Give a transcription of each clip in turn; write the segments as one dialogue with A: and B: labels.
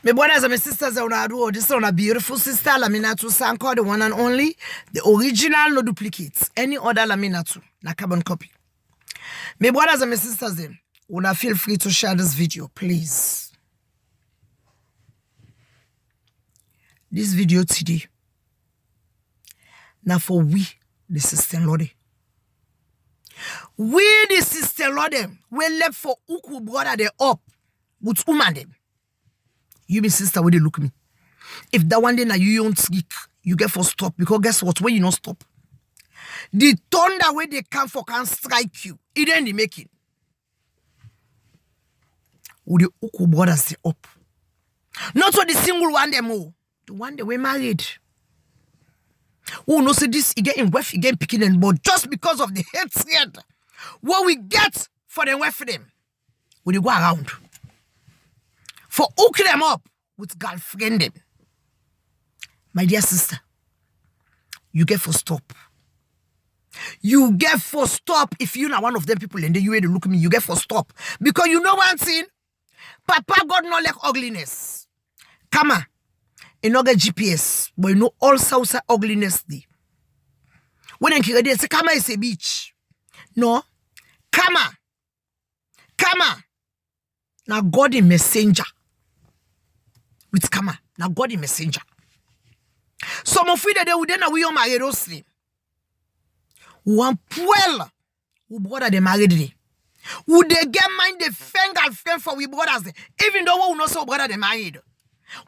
A: My brothers and my sisters, this is a beautiful sister, Laminatu Sanko, the one and only, the original, no duplicates. Any other Laminatu, na carbon copy. My brothers and my sisters, una feel free to share this video, please. This video today, now for we, the sister Lord. We, the sister Lord, we left for uku brother they up with woman them. You be sister, where they look me. If that one day now you don't speak, you get for stop. Because guess what? When you not stop, the thunder where they come for can strike you. It ain't the making. Would the Uku brothers stay up? Not for the single one them more. The one they were married. Who knows this again wife again picking and but just because of the hatred what we get for the wife for them. When you go around. For hooking them up with girlfriend them. My dear sister, you get for stop. You get for stop if you're not one of them people and then you way to look at me, you get for stop. Because you know one thing, Papa God not like ugliness. Come on. You not get GPS, but you know all South ugliness day. When they say, Kama is a beach. No. Kama. Now God is messenger. With Kama. Now God is messenger. Some of you that they would then we are married also. One puel who brother they married. Would they get mind the girlfriend for we brothers? Even though we know so brother they married.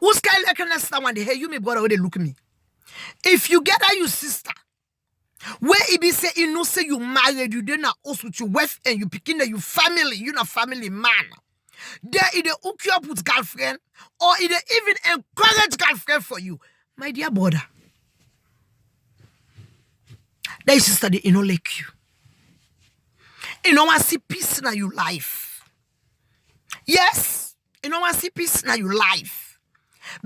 A: Who's kind like next one they hear you me brother where they look me. If you get that you sister, where it be say you know say you married, you then also with your wife and you picking that you family, you not family man. There either hook you up with girlfriend or either even encourage girlfriend for you. My dear brother. That sister they not like you. You know want see peace in your life. Yes, you know want see peace in your life.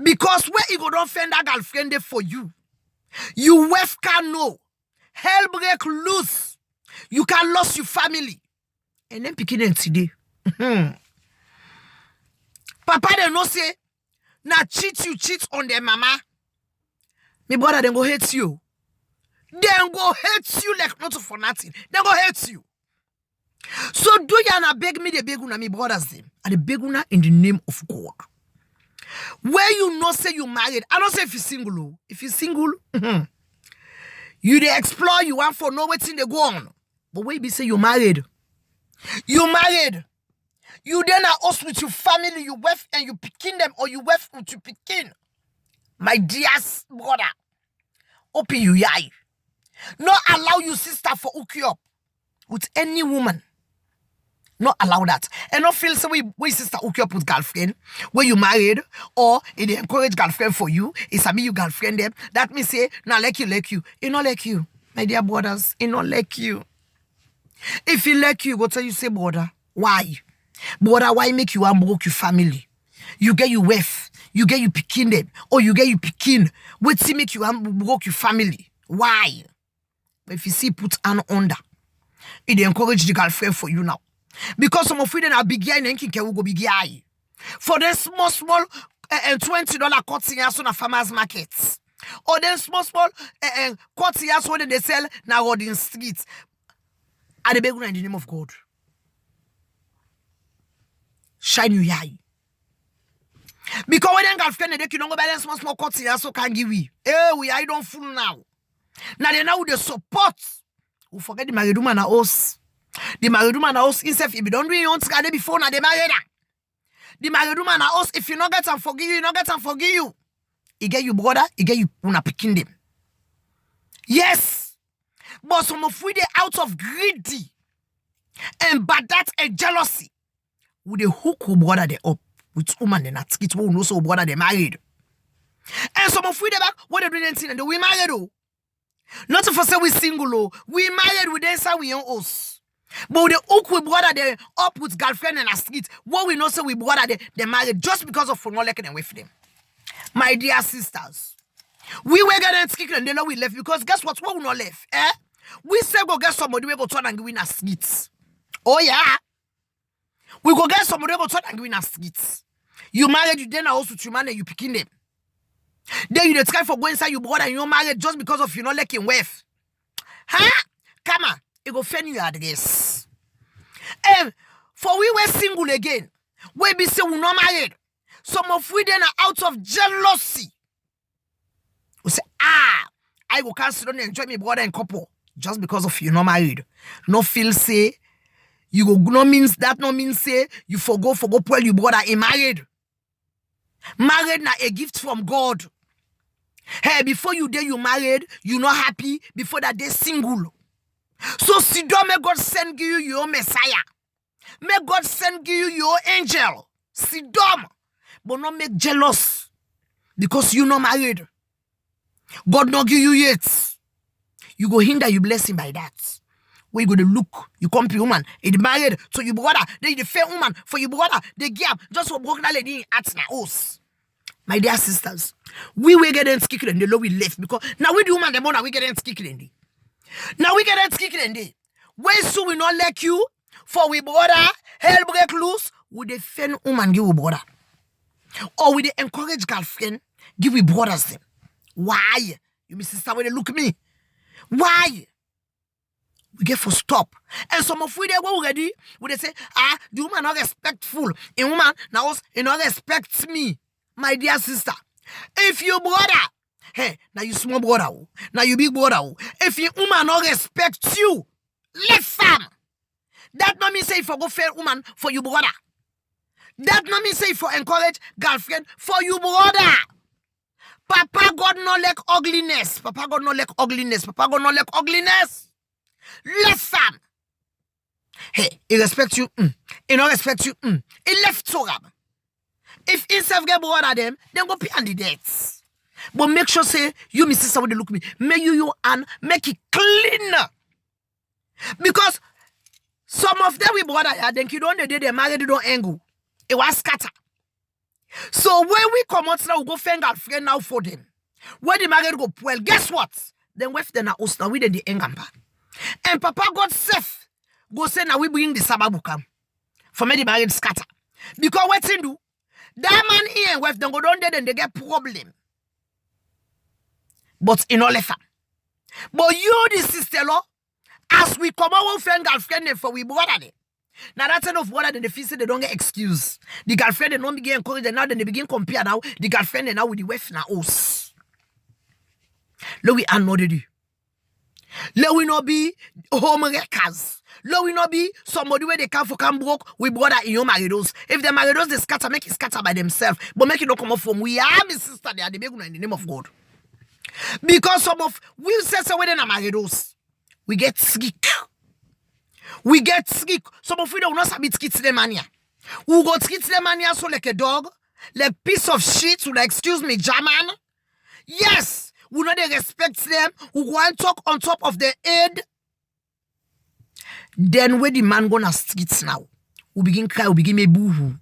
A: Because where you go don't find that girlfriend there for you. You wife can know. Hell break loose. You can lose your family. And then picking it today. Papa they no say, now cheat on their mama. My brother then go hate you. Then go hate you like not for nothing. Then go hate you. So do you na beg me the beguna, my brothers them. And the beguna in the name of God. Where you know say you married. I don't say if you're single. If you're single, you they explore, you want for no waiting they go on. But where you say you married. You married. You then are us with your family, you wife and you picking them, or you wife with you picking. My dear brother, open your eye. Not allow your sister for hook you up with any woman. Not allow that. And not feel so we sister hook you up with girlfriend, where you married, or it encourage girlfriend for you, it's a me you girlfriend them. That me say, nah like you. It not like you. My dear brothers, it not like you. If he like you, go tell you say, brother, why? Brother, why make you unbroke your family? You get your wife, you get you picking them, or you get you picking. Wait till make you unbroke your family. Why? If you see put an under, it encourage the girlfriend for you now. Because some of you then are big guy and can go big guy. For the small $20 cuts in a farmers markets. Or then small cuts when they sell now on the streets. Are the big in the name of God. Shine your eye. Because when girlfriend they can go buy them small cuts so can give we. We I don't fool now. Now they now the support. We forget the married woman are us. The married woman are us instead if you don't do your own scan before now they married. The married woman are us if you not get and forgive you, not get and forgive you. He get you brother, he get you una picking them. Yes. But some of we they out of greedy and bad that and jealousy. With the hook who brother they up with woman they not skit who know so brother they married. And some of we they back what they doing anything and we married oh. Not for say we single oh. We married with them say we on us. But the hook we brother they up with girlfriend and a street. What we know say we brother they married just because of not liking them with them. My dear sisters, we were getting skick and they know we left because guess what? We not left. We say go get somebody we go turn and win a street. Oh yeah. We go get somebody go turn and win a street. You married, you then also to man and you picking them. Then you try for going inside your brother and you're married just because of you not liking wife. Huh? Come on, it go fend you address. And for we were single again, we be say we not married. Some of we then are out of jealousy. We say, I go cancel and enjoy my brother and couple just because of you not married. No feel say you go no means that no means say you forgo well you brother is married. Married na a gift from God. Hey, before you day you married, you not happy. Before that day single. So sit down, may God send you your Messiah. May God send you your angel. Sit down, but not make jealous because you not married. God not give you yet. You go hinder you blessing by that. Where you go to look, you come to woman, it married, so you brother, then you fair woman for your brother, they give just for broken lady at na house. My dear sisters, we getting skickling the low we left because now we do woman the more we getting skickling. Now we getting skickling. When so we not like you for we brother, hell break loose, would they fend woman give we brother? Or would they encourage girlfriend give we brothers them? Why? You miss sister when they look at me. Why? We get for stop. And some of we they go ready, would they say, the woman not respectful. A woman now not respects me. My dear sister, if you brother, hey, now you small brother, now you big brother, if your woman not respect you, left fam. That not mean say for go fair woman for you brother. That not mean say for encourage girlfriend for you brother. Papa God not like ugliness. Papa God not like ugliness. Papa God not like ugliness. Left fam. Hey, he respect you. He not respect you. He left so rab. If himself get brother them, then go pay on the debts. But make sure say you Mrs. sister when they look at me. Make you and make it clean. Because some of them we brother then you don't they married, they don't angle. It was scatter. So when we come out now, we go find our friend now for them. When the married go well, guess what? Then we then us now we then the engampa. And Papa God safe go say now we bring the sababu come. For me the married scatter. Because what they do? That man here and wife then go down there then they get problem. But in all effort. But you the sister law, as we come out with friend girlfriend for we brother them. Now that's enough water then the feel say they don't get excuse. The girlfriend they don't begin encourage and now then they begin compare now. The girlfriend they now with the wife now us. Let we are not do. Let we not be home wreckers. Let we not be somebody where they come broke with brother in your marriages. If the marriages they scatter, make it scatter by themselves. But make it not come up from we are my sister, they are the big one in the name of God. Because some of we say so when marriages, we get sick. We get sick. Some of we don't know sabit schizophrenia. We got schizophrenia so like a dog, like piece of shit, like excuse me, German. Yes, we know they respect them. We want to talk on top of their head. Then when the man gonna skits now, we begin cry, we begin me boo-hoo.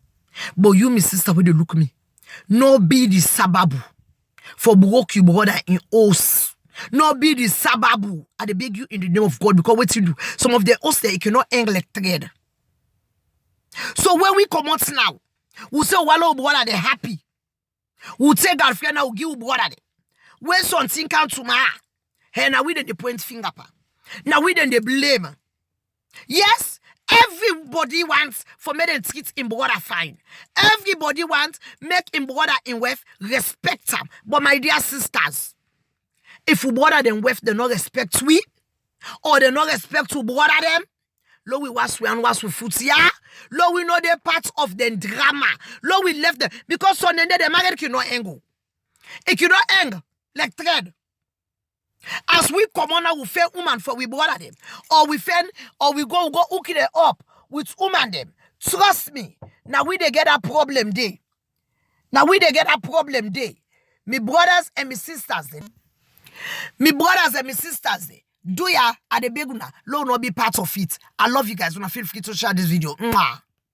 A: But you, my sister, when they look at me, no be the sababu for broke you brother in us. No be the sababu. I beg you in the name of God because what you do, some of the hosts there you cannot hang like thread. So when we come out now, we say wallow brother they happy. We take girlfriend now, we give brother they. When something comes to my hey now we then they point finger pa. Now we then they blame. Yes, everybody wants for me to treat in brother fine. Everybody wants make in brother in wife respect them. But my dear sisters, if we brother them wife they not respect we, or they not respect to brother them, lo we was we and was we foot ya, lo we know they part of the drama, lo we left them because son then the married cannot angle. It cannot hang like thread. As we come on now, we fair woman for we brother them, or we fend, or we go hook it up with woman them. Trust me, now we they get a problem day. Now we they get a problem day. Me brothers and me sisters them. Me brothers and me sisters them. Do ya at the big one, no be part of it. I love you guys. When I feel free to share this video. Mwah.